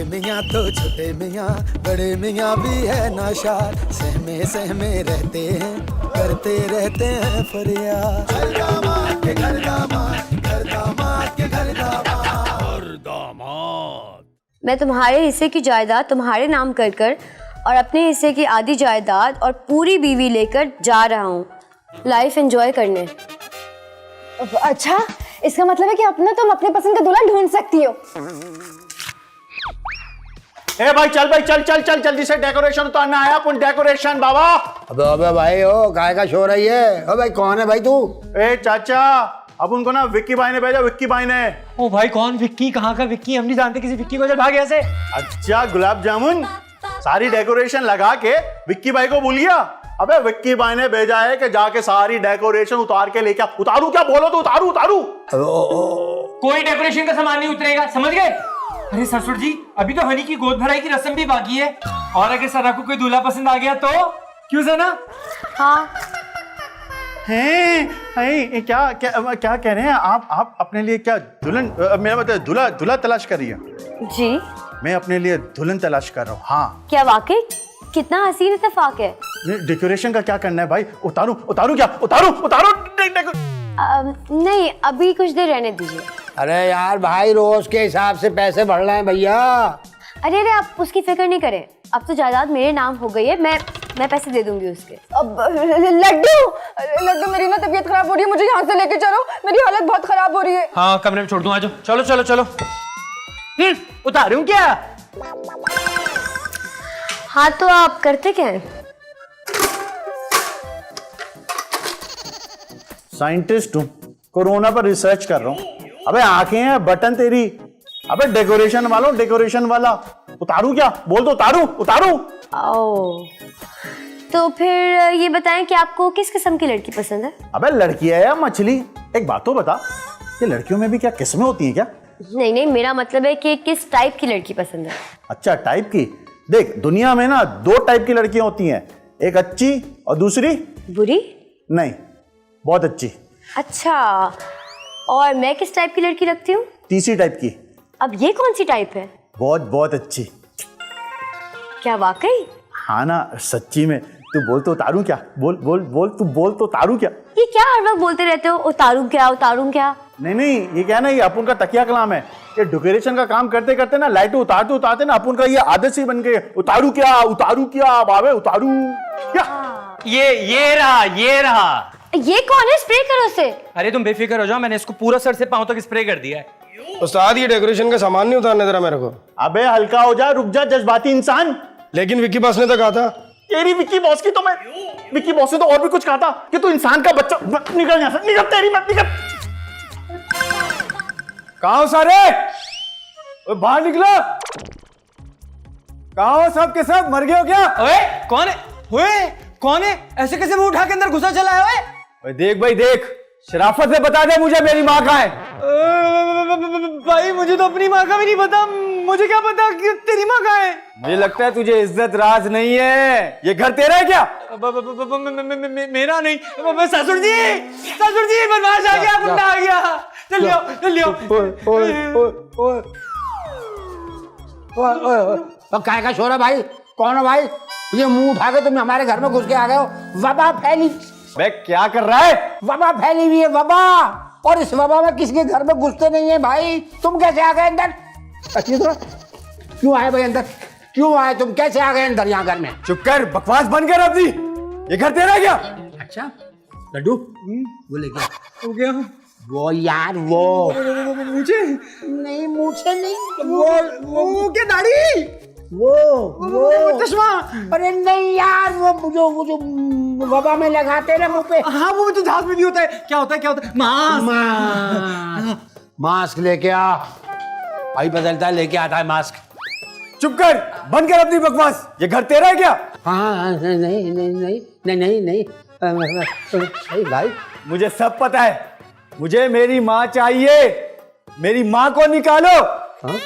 बड़े मियाँ तो छोटे मियाँ, बड़े मियाँ भी है नाशाद, सहमे सहमे रहते हैं, करते रहते हैं फरियाद। घर दामाद के घर दामाद, घर दामाद के घर दामाद। मैं तुम्हारे हिस्से की जायदाद तुम्हारे नाम कर कर और अपने हिस्से की आधी जायदाद और पूरी बीवी लेकर जा रहा हूँ लाइफ एंजॉय करने। अच्छा, इसका मतलब है कि अपना तुम अपने पसंद का दूल्हा ढूंढ सकती हो। ए भाई चल चल चल चल जल्दी से डेकोरेशन उतारना आया अपन डेकोरेशन बाबा। अबे भाई ओ काय का शोर है ये? ओ भाई कौन है भाई तू? ए चाचा अब उनको ना विक्की भाई ने भेजा, विक्की भाई ने। ओ भाई कौन विक्की? कहाँ का विक्की? हम नहीं जानते किसी विक्की को, चल भाग यहाँ से। अच्छा गुलाब जामुन सारी डेकोरेशन लगा के विक्की भाई को भूल गया? अबे विक्की भाई ने भेजा है कि जाके सारी डेकोरेशन उतार के लेके। उतारू क्या? बोलो तो उतारू उतारू। कोई डेकोरेशन का सामान नहीं उतरेगा, समझ गए? अरे ससुर जी अभी तो हनी की गोद भराई की रस्म भी बाकी है, और अगर सना को कोई दूल्हा पसंद आ गया तो? क्यों सना? हाँ हैं क्या क्या क्या कह रहे हैं आप अपने लिए क्या दुल्हन, मेरा मतलब दूल्हा तलाश कर रही है? जी मैं अपने लिए दुल्हन तलाश कर रहा हूँ। हाँ क्या वाकई? कितना हसीन इत्तेफाक है। डेकोरेशन का क्या करना है भाई? उतारू उतारू क्या? उतारू उतारू नहीं अभी कुछ देर रहने दीजिए। अरे यार भाई रोज के हिसाब से पैसे बढ़ रहे हैं भैया। अरे आप उसकी फिक्र नहीं करें, अब तो जायदाद मेरे नाम हो गई है, मैं पैसे दे दूंगी उसके। अब लड्डू मेरी ना तबीयत खराब हो रही है, मुझे यहाँ से लेके चलो, मेरी हालत बहुत खराब हो रही है। हाँ कमरे में छोड़ दूं, आ जाओ। चलो चलो चलो। उतारूं क्या? हाँ तो आप करते क्या हैं? साइंटिस्ट हूँ, कोरोना पर रिसर्च कर रहा हूँ। अबे आंखें हैं बटन तेरी। अबे डेकोरेशन वाला डेकोरेशन वाला। उतारू क्या? बोल दो उतारू उतारू। ओ तो फिर ये बताएं कि आपको किस किस्म की लड़की पसंद है? अबे लड़की है या मछली? एक बात तो बता, ये लड़कियों में भी क्या किस्में होती हैं क्या? नहीं मेरा मतलब है कि किस टाइप की लड़की पसंद है। अच्छा टाइप की। देख दुनिया में ना दो टाइप की लड़कियां होती हैं, एक अच्छी और दूसरी बुरी? नहीं बहुत अच्छी। अच्छा और मैं किस टाइप की लड़की रखती हूँ? तीसरी टाइप की। अब ये कौन सी टाइप है? बहुत अच्छी। क्या वाकई? हाँ ना सच्ची में। तू बोल तो उतारू क्या? बोल बोल बोल तू बोल तो उतारू क्या? ये क्या हर वक्त बोलते रहते हो उतारूं क्या उतारूं क्या? नहीं ये क्या ना, ये अपन का तकिया कलाम है। ये डेकोरेशन का काम करते करते ना लाइट उतारते उतारते ना अपन का ये आदत सी बन गई है। उतारू क्या बाबे उतारू क्या? ये रहा। ये कौन है? स्प्रे करो उसे। अरे तुम बेफिक्र हो जाओ, मैंने इसको पूरा सर से पांव तक स्प्रे कर दिया है। उस्ताद ये डेकोरेशन का सामान नहीं उतारने दे रहा मेरे को। अबे हल्का हो जा, रुक जा जज्बाती इंसान। लेकिन विक्की बॉस ने तो कहा था। तेरी विक्की बॉस की तो मैं, विक्की बॉस ने तो और भी कुछ कहा था कि तू इंसान का बच्चा। निकल यहाँ से, निकल तेरी मत निकल। कहाँ हो सारे? बाहर निकलो। कहाँ हो सब के सब? मर गए हो क्या? ओए कौन है? ओए कौन है? ऐसे कैसे मुंह उठा के अंदर घुसा चला है? ओए देख भाई देख, शराफत से बता दे मुझे मेरी माँ कहाँ है। भाई मुझे तो अपनी माँ का भी नहीं पता, मुझे क्या पता कि तेरी माँ कहाँ है? मुझे लगता है तुझे इज्जत राज नहीं है। ये घर तेरा है क्या? मेरा नहीं। ससुर जी बदमाश आ गया, गुंडा आ गया। चल लियो। काय का शोर है भाई? कौन है भाई? ये मुंह उठा के तुम हमारे घर में घुस के आ गए हो। वबा फैली। बे क्या कर रहा है? वबा फैली हुई है वबा, और इस वबा में किसी के घर में घुसते नहीं है भाई। तुम कैसे आ गए अंदर? अच्छी तरह क्यों आए भाई अंदर? क्यों आए तुम? कैसे आ गए अंदर यहाँ घर में? चुप कर, बकवास बंद कर अपनी। ये घर तेरा है क्या? अच्छा लड्डू वो लेके हो गया वो यार वो मुझे नहीं, मुझे नहीं, वो क्या दाढ़ी? वो चश्मा? अरे नहीं यार, वो जो वबा में लगाते ना मुंह पे। हाँ वो जो जहाज में भी होता है। क्या होता है? मास्क लेके आ भाई, बदलता है लेके आता है मास्क। चुप कर, बंद कर अपनी बकवास। ये घर तेरा है क्या? हाँ नहीं सही भाई, मुझे सब पता है। मुझे मेरी माँ चाहिए। मेरी माँ को निकालो। हाँ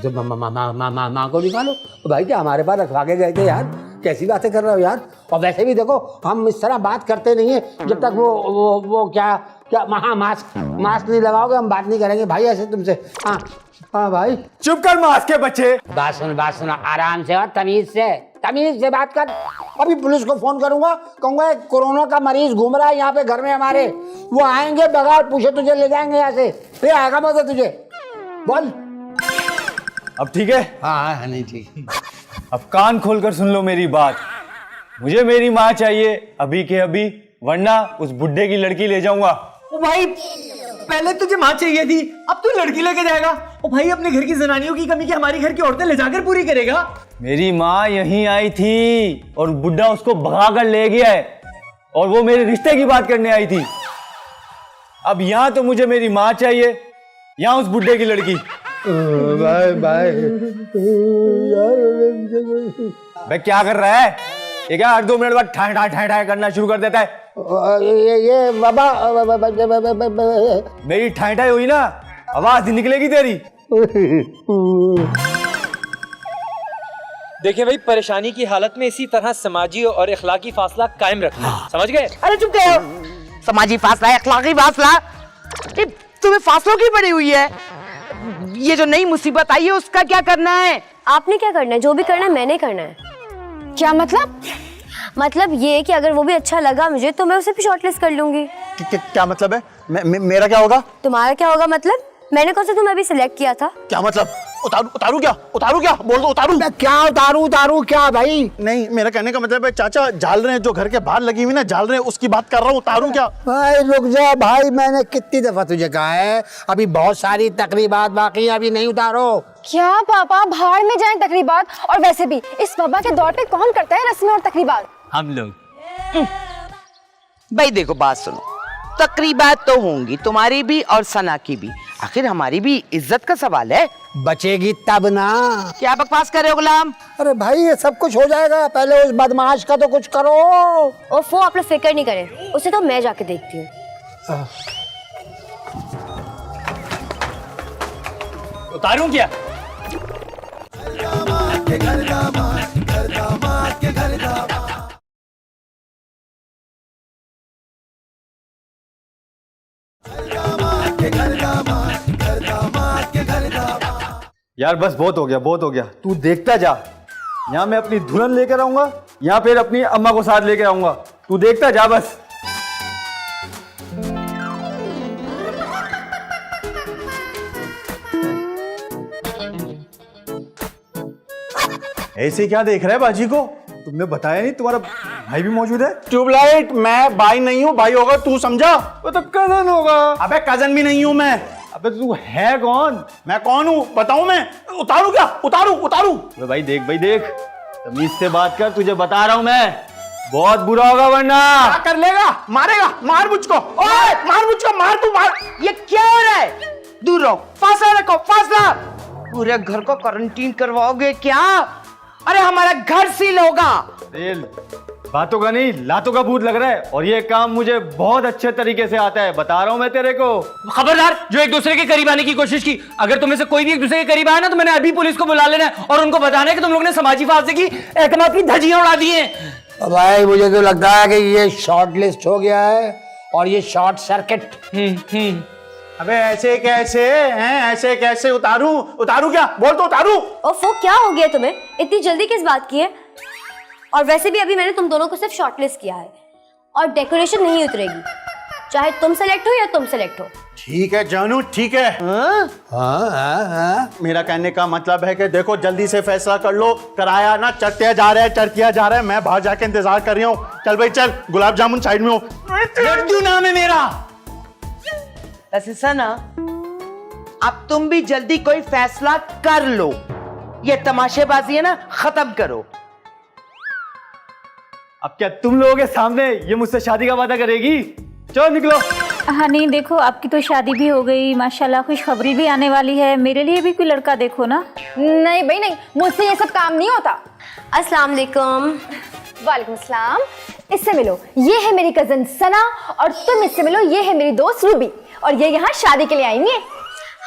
तो माँ को निकालो भाई। क्या हमारे पास रखवा के गए थे यार? कैसी बातें कर रहे हो यार? और वैसे भी देखो हम इस तरह बात करते नहीं है जब तक वो क्या क्या हाँ मास्क मास्क नहीं लगाओगे हम बात नहीं करेंगे भाई ऐसे तुमसे। हाँ हाँ भाई चुप कर मास्क के बच्चे। बात सुन आराम से और तमीज से बात कर। अभी पुलिस को फोन करूंगा, कहूंगा कोरोना का मरीज घूम रहा है यहाँ पे घर में हमारे, वो आएंगे बगैर पूछे तुझे ले जाएंगे यहाँ से, फिर आएगा मजा तुझे। बोल। अब ठीक है? हाँ नहीं ठीक। अब कान खोलकर सुन लो मेरी बात। मुझे मेरी माँ चाहिए अभी के अभी, वरना उस बुड्ढे की लड़की ले जाऊंगा। ओ भाई पहले तुझे माँ चाहिए थी, अब तू लड़की लेके जाएगा। ओ भाई अपने घर की जनानियों की कमी की हमारी घर की औरतें ले जाकर पूरी करेगा। मेरी माँ यहीं आई थी और बुड्ढा उसको भगा कर ले गया है, और वो मेरे रिश्ते की बात करने आई थी। अब यहाँ तो मुझे मेरी माँ चाहिए, यहाँ उस बुड्ढे की लड़की। बाय भाई क्या कर रहा है ये? क्या हर 2 मिनट बाद ठाई ठाई ठाई ठाई करना शुरू कर देता है? ये बाबा मेरी ठाई ठाई हुई ना, आवाज निकलेगी तेरी। देखिए भाई, परेशानी की हालत में इसी तरह समाजी और इखलाकी फासला कायम रखना, समझ गए? अरे चुप करो। समाजी फासला, अखलाकी फासला, ये तुम्हें फासलों की पड़ी हुई है। ये जो नई मुसीबत आई है उसका क्या करना है? आपने क्या करना है? जो भी करना है मैंने करना है। क्या मतलब? मतलब ये कि अगर वो भी अच्छा लगा मुझे तो मैं उसे भी शॉर्टलिस्ट कर लूंगी। क्या मतलब है? मेरा क्या होगा? तुम्हारा क्या होगा मतलब? मैंने कौन सा तुम्हें अभी सिलेक्ट किया था? क्या मतलब? उतारू क्या बोल दो। उतारू क्या उतारू क्या भाई? नहीं, मेरा कहने का मतलब है चाचा, जाल रहे हैं जो घर के बाहर लगी हुई ना, जाल रहे हैं, उसकी बात कर रहा हूँ। उतारू क्या? भाई रुक जा भाई, मैंने कितनी दफा तुझे कहा है, अभी बहुत सारी तकरीबात बाकी है, अभी नहीं उतारो। क्या पापा, भाड़ में जाएं तकरीबात। और वैसे भी इस वबा के दौर पे कौन करता है रस्में और तकरीबात? हम लोग। भाई देखो बात सुनो, तकरीबात तो होंगी तुम्हारी भी और सना की भी, आखिर हमारी भी इज्जत का सवाल है। बचेगी तब ना। क्या बकवास कर रहे हो गुलाम? अरे भाई ये सब कुछ हो जाएगा, पहले उस बदमाश का तो कुछ करो। ओफो, आप लोग फिक्र नहीं करें, उसे तो मैं जाके देखती हूँ। उतारूं क्या? यार बस बहुत हो गया। तू देखता जा, यहाँ मैं अपनी दुल्हन लेकर आऊंगा, यहाँ फिर अपनी अम्मा को साथ लेकर आऊंगा। तू देखता जा बस। ऐसे क्या देख रहा है बाजी को? तुमने बताया नहीं तुम्हारा भाई भी मौजूद है? ट्यूबलाइट, मैं भाई नहीं हूँ, भाई होगा तू समझा? वो तो कजन होगा। अबे कजन भी नहीं हूँ मैं। अबे तू है कौन? मैं कौन हूँ बताऊं मैं? उतारू क्या? उतारू। अबे भाई देख, तमीज से बात कर, तुझे बता रहा हूँ मैं, बहुत बुरा होगा वरना। क्या कर लेगा? मारेगा? मार मुझको। ओए मार मुझको, मार तू मार। ये क्या हो रहा है? दूर रहो, फासला रखो, फासला। पूरे घर को क्वारंटीन करवाओगे क्या? अरे हमारा घर सील होगा। बातों का नहीं, लातों का भूत लग रहा है, और ये काम मुझे बहुत अच्छे तरीके से आता है, बता रहा हूं मैं तेरे को। खबरदार जो एक दूसरे के करीब आने की कोशिश की, अगर तुम्हें से कोई भी एक दूसरे के करीब आया ना तो मैंने अभी पुलिस को बुला लेना है और उनको बताना है कि तुम लोगों ने समाजी फासले की एतमाद की धज्जियां उड़ा दी हैं। भाई मुझे तो लगता है कि ये शॉर्ट लिस्ट हो गया है और ये शॉर्ट सर्किट। अबे ऐसे कैसे हैं? ऐसे कैसे? उतारू क्या? बोल तो उतारू। ओफो, क्या हो गया तुम्हें? इतनी जल्दी किस बात की है? और वैसे भी अभी मैंने तुम दोनों को सिर्फ शॉर्टलिस्ट किया है और डेकोरेशन नहीं उतरेगी, चाहे तुम सेलेक्ट हो या तुम सेलेक्ट हो। ठीक है जानू, ठीक है। मेरा कहने का मतलब है कि देखो जल्दी से फैसला कर लो, कराया ना चढ़ते जा रहा है, मैं बाहर जाके इंतजार कर रही हूँ। चल भाई चल, गुलाब जामुन साइड में हो। लड्डू नाम है मेरा। ऐसे सना, अब तुम भी जल्दी कोई फैसला कर लो, ये तमाशेबाजी है ना, खत्म करो। अब क्या तुम लोगों के सामने ये मुझसे शादी का वादा करेगी? चलो निकलो। हाँ नहीं, देखो आपकी तो शादी भी हो गई, माशाल्लाह, खुशखबरी भी आने वाली है, मेरे लिए भी कोई लड़का देखो ना। नहीं भाई नहीं, मुझसे ये सब काम नहीं होता। अस्सलाम वालेकुम। वालेकुम सलाम। इससे मिलो, ये है मेरी कजन सना, और तुम इससे मिलो, ये है मेरी दोस्त रूबी, और ये यहाँ शादी के लिए आई है।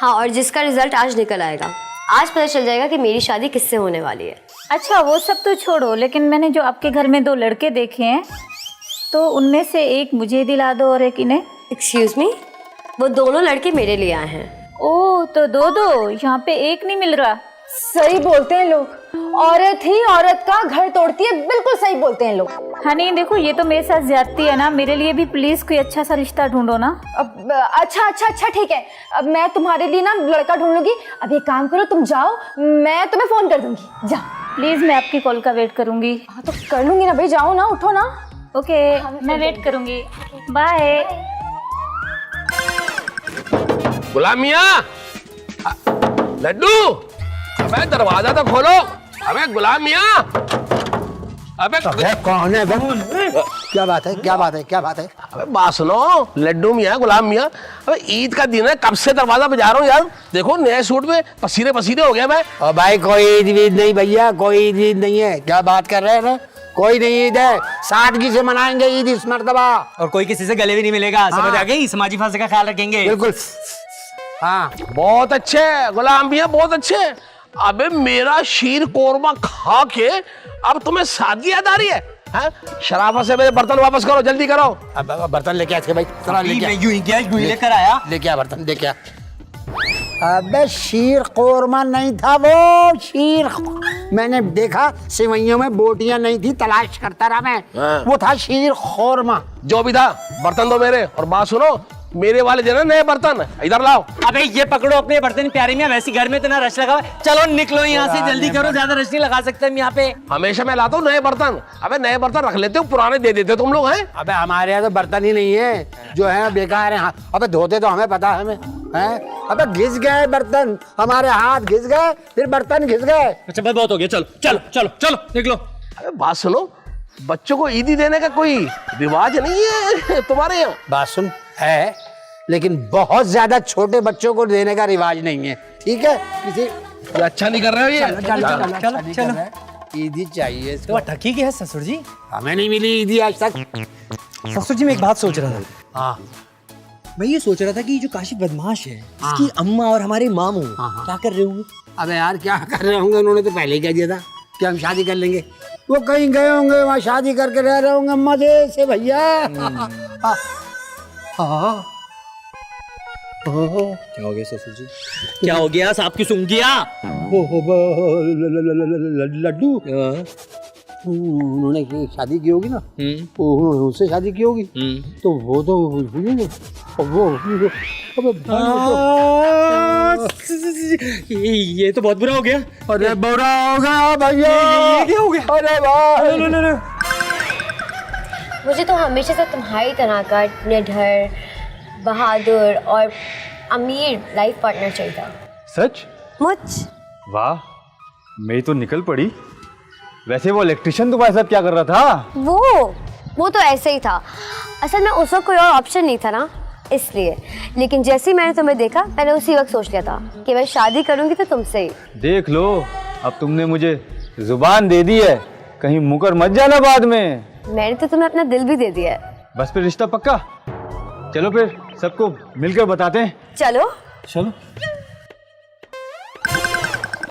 हाँ, और जिसका रिजल्ट आज निकल आएगा, आज पता चल जाएगा कि मेरी शादी किससे होने वाली है। अच्छा वो सब तो छोड़ो, लेकिन मैंने जो आपके घर में 2 लड़के देखे हैं तो उनमें से एक मुझे दिला दो और एक इन्हें। एक्सक्यूज मी, वो दोनों लड़के मेरे लिए आए हैं। ओह, तो दो यहाँ पे एक नहीं मिल रहा। सही बोलते हैं लोग, औरत ही औरत का घर तोड़ती है, बिल्कुल सही बोलते हैं लोग। हनी देखो, ये तो मेरे साथ ज्यादती है ना, मेरे लिए भी प्लीज कोई अच्छा सा रिश्ता ढूंढो ना। अब अच्छा ठीक है, अब मैं तुम्हारे लिए ना लड़का ढूंढ लूंगी। अब एक काम करो, तुम जाओ, मैं तुम्हें फोन कर दूंगी। जाओ प्लीज, मैं आपकी कॉल का वेट करूंगी। हाँ तो कर लूंगी ना भाई, जाओ ना, उठो ना। ओके, मैं वेट करूंगी। बाय। गुलाम मियां, लड्डू, अबे दरवाजा तो खोलो। अबे गुलाम मियां, अबे कौन है? क्या बात है, क्या बात है, क्या बात है? अबे बात सुनो, लड्डू मियां, गुलाम मियां, अबे ईद का दिन है, कब से दरवाजा बजा रहा हूँ यार। देखो नए सूट में पसीने पसीने हो गया मैं। और भाई कोई ईद वीद नहीं भैया, कोई ईद वीद नहीं है। क्या बात कर रहे हैं ना? कोई नहीं ईद है, सादगी से मनाएंगे ईद इस मर्तबा। और कोई किसी से गले भी नहीं मिलेगा। समझ आ गई? समाजी फासले का ख्याल रखेंगे। बिल्कुल। हाँ, बहुत अच्छे गुलाम मियां, बहुत अच्छे। अबे मेरा शीर कोरमा खा के अब तुम्हें शादी याद आ रही है? शराफत से मेरे बर्तन वापस करो, जल्दी करो। अब बर्तन लेके आ भाई, चला लेके आ। यूं ही गया, यूं ही लेकर आया। लेके आ बर्तन, लेके आ। अबे शीर कोरमा नहीं था वो, मैंने देखा सिवैयों में बोटियां नहीं थी, तलाश करता रहा मैं। वो था शीर खोरमा। जो भी था, बर्तन दो मेरे। और बात सुनो, मेरे वाले जो ना नए बर्तन इधर लाओ। अबे ये पकड़ो अपने बर्तन प्यारे मियां, वैसे घर में इतना रश लगा हुआ है। चलो निकलो यहाँ से, जल्दी करो, ज्यादा रश नहीं लगा सकते हम यहाँ पे। हमेशा मैं लाता हूँ नए बर्तन। अबे नए बर्तन रख लेते हो, पुराने दे देते हो तुम लोग हैं। अबे हमारे यहाँ तो बर्तन ही नहीं है, जो है बेकार है। अबे धोते तो हमें पता है, हमें हैं। अबे घिस गए बर्तन, हमारे हाथ घिस गए, फिर बर्तन घिस गए। अच्छा बस बहुत हो गया, चलो चलो चलो चलो निकलो। अबे बात सुनो, बच्चों को ईदी देने का कोई रिवाज नहीं है तुम्हारे यहाँ? बात सुन, है, लेकिन बहुत ज्यादा छोटे बच्चों को देने का रिवाज नहीं है, ठीक है? किसी ये अच्छा नहीं कर रहे हो ये। चलो चलो। ईदी चाहिए तो ठकी क्या है ससुर जी? हमें नहीं मिली ईदी आज तक। ससुर जी मैं एक बात सोच रहा था। हाँ, मैं ये सोच रहा था कि जो काशी बदमाश है, इसकी अम्मा और हमारे मामू क्या कर रहे होंगे? अबे यार क्या कर रहे होंगे, उन्होंने तो पहले ही कह दिया था कि हम शादी कर लेंगे। वो कहीं गए होंगे, वहाँ शादी करके रह रहे होंगे मजे से भैया। क्या हो गया ससुर जी? क्या हो गया? सांप की सूंघ गया? लड्डू, उन्होंने शादी की होगी ना, उन्होंने उससे शादी की होगी, तो वो तो ये तो बहुत बुरा हो गया। अरे बुरा हो गया भैया। ये क्या हो गया? अरे भाई, मुझे तो हमेशा से तुम्हारी तरह का निडर, बहादुर और अमीर लाइफ पार्टनर चाहिए था। सच? मुझ वाह, मेरी तो निकल पड़ी। वैसे वो इलेक्ट्रिशियन तुम्हारे साथ क्या कर रहा था? वो तो ऐसे ही था। असल में उस वक्त कोई और ऑप्शन नहीं था ना, इसलिए। लेकिन जैसे ही मैंने तुम्हें देखा, मैंने उसी वक्त सोच लिया था कि मैं शादी करूंगी तो तुमसे ही। देख लो, अब तुमने मुझे जुबान दे दी है, कहीं मुकर मत जाना बाद में। मैंने तो तुम्हें अपना दिल भी दे दिया है। बस फिर रिश्ता पक्का? चलो फिर सबको मिलकर बताते हैं। चलो चलो।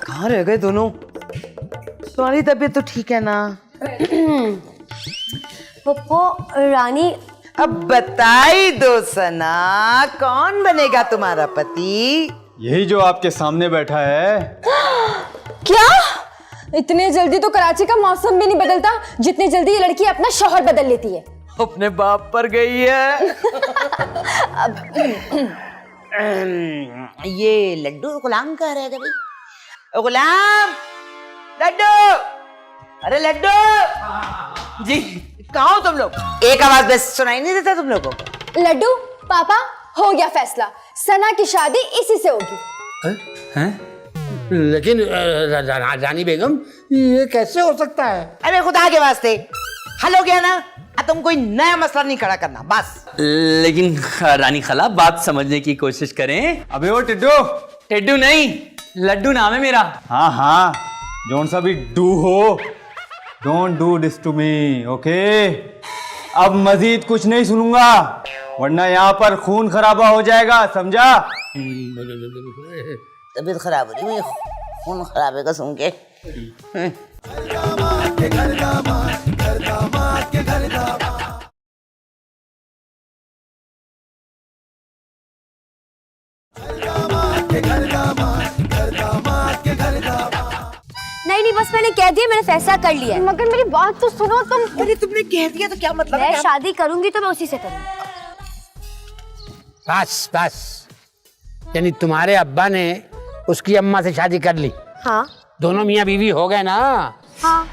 कहाँ रह गए दोनों? तुम्हारी तबीयत तो ठीक है ना? पप्पो, रानी, अब बताई दो सना, कौन बनेगा तुम्हारा पति? यही जो आपके सामने बैठा है। क्या? इतने जल्दी तो कराची का मौसम भी नहीं बदलता जितने जल्दी ये लड़की अपना शौहर बदल लेती है। अपने बाप पर गई है। ये लड्डू गुलाम कह रहे भाई? ओ गुलाम, लड्डू, अरे लड्डू जी, कहाँ हो तुम लोग? एक आवाज बस सुनाई नहीं देता तुम लोगों को? लड्डू, पापा, हो गया फैसला, सना की शादी इसी से होगी। हैं? लेकिन रानी बेगम, ये कैसे हो सकता है? अरे खुदा के वास्ते, हल हो गया ना? अब तुम कोई नया मसला नहीं खड़ा करना बस। लेकिन रानी खला, बात समझने की कोशिश करें। अबे वो टिड्डू। टिड्डू नहीं, लड्डू नाम है मेरा। हाँ हाँ, जोन सा भी डू हो, don't do this to me, okay? अब मजीद कुछ नहीं सुनूंगा, वरना यहाँ पर खून खराबा हो जाएगा, समझा? तबीयत खराब हो रही है, खून खराबे का सुन के। के घर दामाद, घर दामाद के घर दामाद। नहीं, बस मैंने कह दिया, मैंने फैसला कर लिया है। मगर मेरी बात तो सुनो तुम। अरे तुमने कह दिया तो क्या मतलब मैं है? शादी करूंगी तो मैं उसी से करूंगी। बस बस, यानी तुम्हारे अब्बा ने उसकी अम्मा से शादी कर ली? हाँ दोनों मियाँ बीवी हो गए ना? हाँ।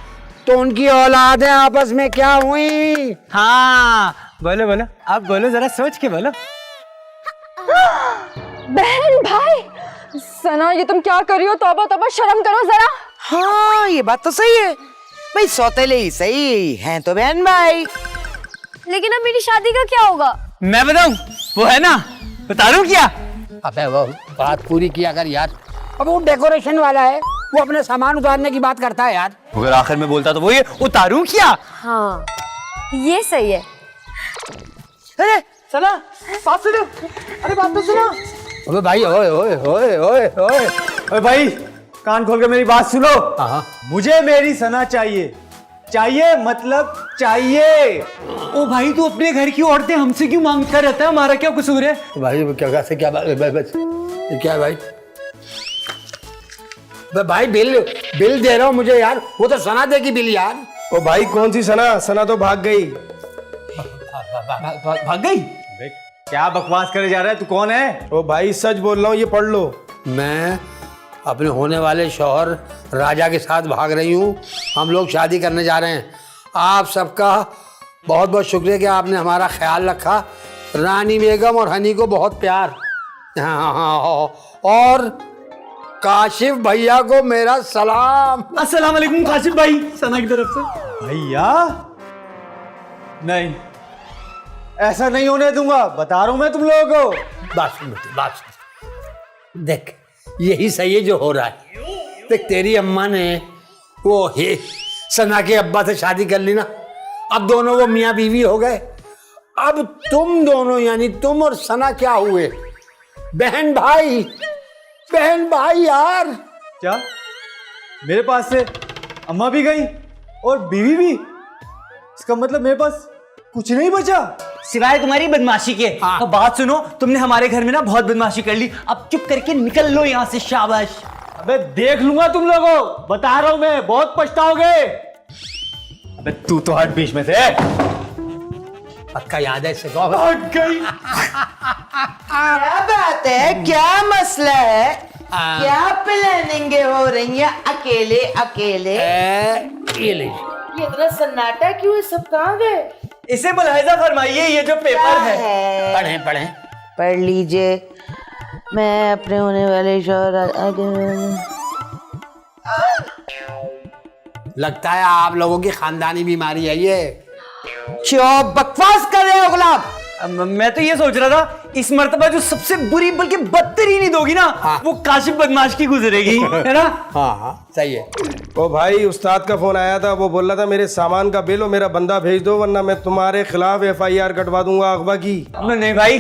तो उनकी औलादें आपस में क्या हुई? हाँ बोलो बोलो, आप बोलो, जरा सोच के बोलो। बहन भाई, सना ये तुम क्या कर रही हो? तौबा तौबा, शर्म करो जरा। हाँ ये बात तो सही है भाई, सौतेले ही सही हैं तो बहन भाई। लेकिन अब मेरी शादी का क्या होगा? मैं बताऊं, वो है ना, बता दूं क्या? अबे वो बात पूरी किया कर यार। अब वो डेकोरेशन वाला है, वो अपने सामान उतारने की बात करता है यार। अगर आखिर में बोलता तो वो ये उतारूं क्या? हाँ ये सही है। अरे सुनो, बात सुनो, अरे बात तो सुनो। अबे भाई, ओए ओए ओए ओए ओए ओए भाई, कान खोल के मेरी बात सुनो। हाँ। मुझे मेरी सना चाहिए। चाहिए मतलब चाहिए। ओ भाई, तू अपने घर की औरतें हमसे क्यों मांगता रहता है? हमारा क्या कसूर है? भाई क्या से क्या बात? ये क्या है भाई? भाई बिल दे रहा हूँ मुझे यार, वो तो सना देगी बिल यार। ओ भाई कौन सी सना? सना तो भाग गई। भाग गई? क्या बकवास करे जा रहा है? तू कौन है? ओ भाई सच बोल रहा हूँ, ये पढ़ लो। मैं अपने होने वाले शौहर राजा के साथ भाग रही हूँ। हम लोग शादी करने जा रहे हैं। आप सबका बहुत बहुत शुक्रिया कि आपने हमारा ख्याल रखा। रानी बेगम और हनी को बहुत प्यार। हाँ, और काशिफ भैया को मेरा सलाम। अस्सलाम वालेकुम काशिफ भाई, सना की तरफ से। भैया नहीं, ऐसा नहीं होने दूंगा, बता रहा हूं मैं तुम लोगों को। बात सुन बेटी, बात सुन। देख यही सही है जो हो रहा है। देख तेरी अम्मा ने वो हे सना के अब्बा से शादी कर ली ना, अब दोनों वो मियाँ बीवी हो गए। अब तुम दोनों यानी तुम और सना क्या हुए? बहन भाई, बहन भाई यार। क्या मेरे पास से अम्मा भी गई और बीवी भी? इसका मतलब मेरे पास कुछ नहीं बचा सिवाय तुम्हारी बदमाशी के। हाँ। तो बात सुनो, तुमने हमारे घर में ना बहुत बदमाशी कर ली, अब चुप करके निकल लो यहाँ से। शाबाश। अबे देख लूंगा तुम लोगों, बता रहा हूं मैं, बहुत पछताओगे। अबे तू तो हट बीच में से। पक्का याद है इसे? हट गई। क्या बात है, क्या मसला है? क्या प्लानिंग हो रही है अकेले अकेले? ये ले। ये इतना सन्नाटा क्यों है? सब कहाँ गए? इसे मुलाहिजा फरमाइए, ये जो पेपर है। पढ़ें पढ़ें। पढ़ लीजिए। मैं अपने होने वाले शौहर लगता है आप लोगों की खानदानी बीमारी है ये। क्यों बकवास कर रहे हो गुलाब? मैं तो ये सोच रहा था, इस मर्तबा जो सबसे बुरी बल्कि बदतरीनी दोगी ना, हाँ। वो काशिफ बदमाश की गुजरेगी, है ना? हाँ सही है। ओ भाई उस्ताद का फोन आया था, वो बोल रहा था मेरे सामान का बिल और मेरा बंदा भेज दो वरना मैं तुम्हारे खिलाफ FIR कटवा दूंगा अगवा की। नहीं भाई,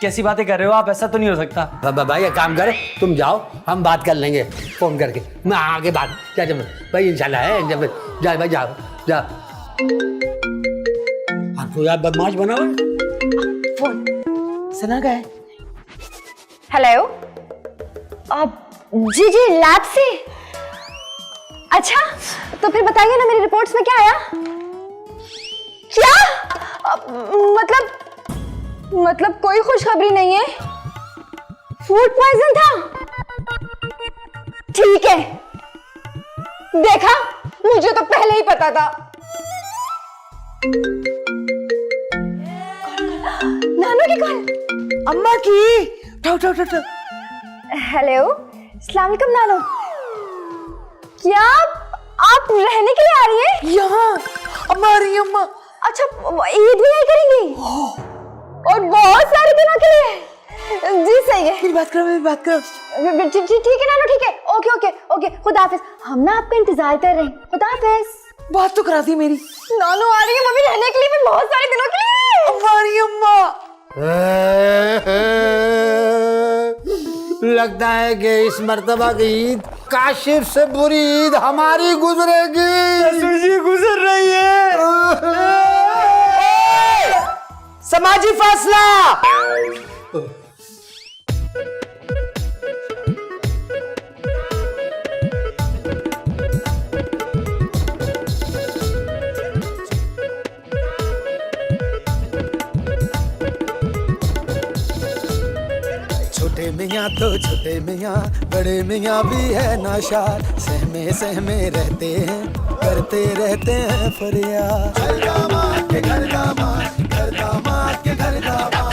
कैसी बातें कर रहे हो आप? ऐसा तो नहीं हो सकता। भाई एक काम करे, तुम जाओ, हम बात कर लेंगे फोन करके। मैं आगे बात क्या जब भाई इंशाल्लाह है जब जा भाई जाओ जा। तो यार बदमाश बना हुआ है। सुना गया? हेलो। जी जी लैब से। अच्छा तो फिर बताइए ना, मेरी रिपोर्ट्स में क्या आया? क्या मतलब कोई खुशखबरी नहीं है? फूड पॉइजन था? ठीक है, देखा, मुझे तो पहले ही पता था। नानू की कॉल। अम्मा की। उठाओ उठाओ उठाओ। हेलो, अस्सलाम वालेकुम नानू। क्या आप रहने के लिए आ रही हैं? यहाँ अम्मा आ रही है अम्मा। अच्छा ईद भी नहीं करेंगी? और बहुत सारे दिनों के लिए? जी सही है। मेरी बात करो, मेरी बात करो। ठीक है नानू, ठीक है। ओके ओके ओके, खुदा हाफिज। हम ना आपका इंतजार कर रहे हैं। खुदा हाफिज। बात तो करा दी मेरी। नानू आ रही है मम्मी रहने के लिए भी, बहुत सारे दिनों के लिए। अम्मा आ रही है अम्मा। लगता है कि इस मर्तबा की ईद काशिफ से बुरी ईद हमारी गुजरेगी। जी गुजर रही है। समाजी फासला। छोटे मियाँ तो छोटे मियाँ, बड़े मियाँ भी है नाशाद, सहमे सहमे रहते हैं, करते रहते हैं फरियाद। घर दामाद के घर दामाद, घर दामाद के घर दामाद।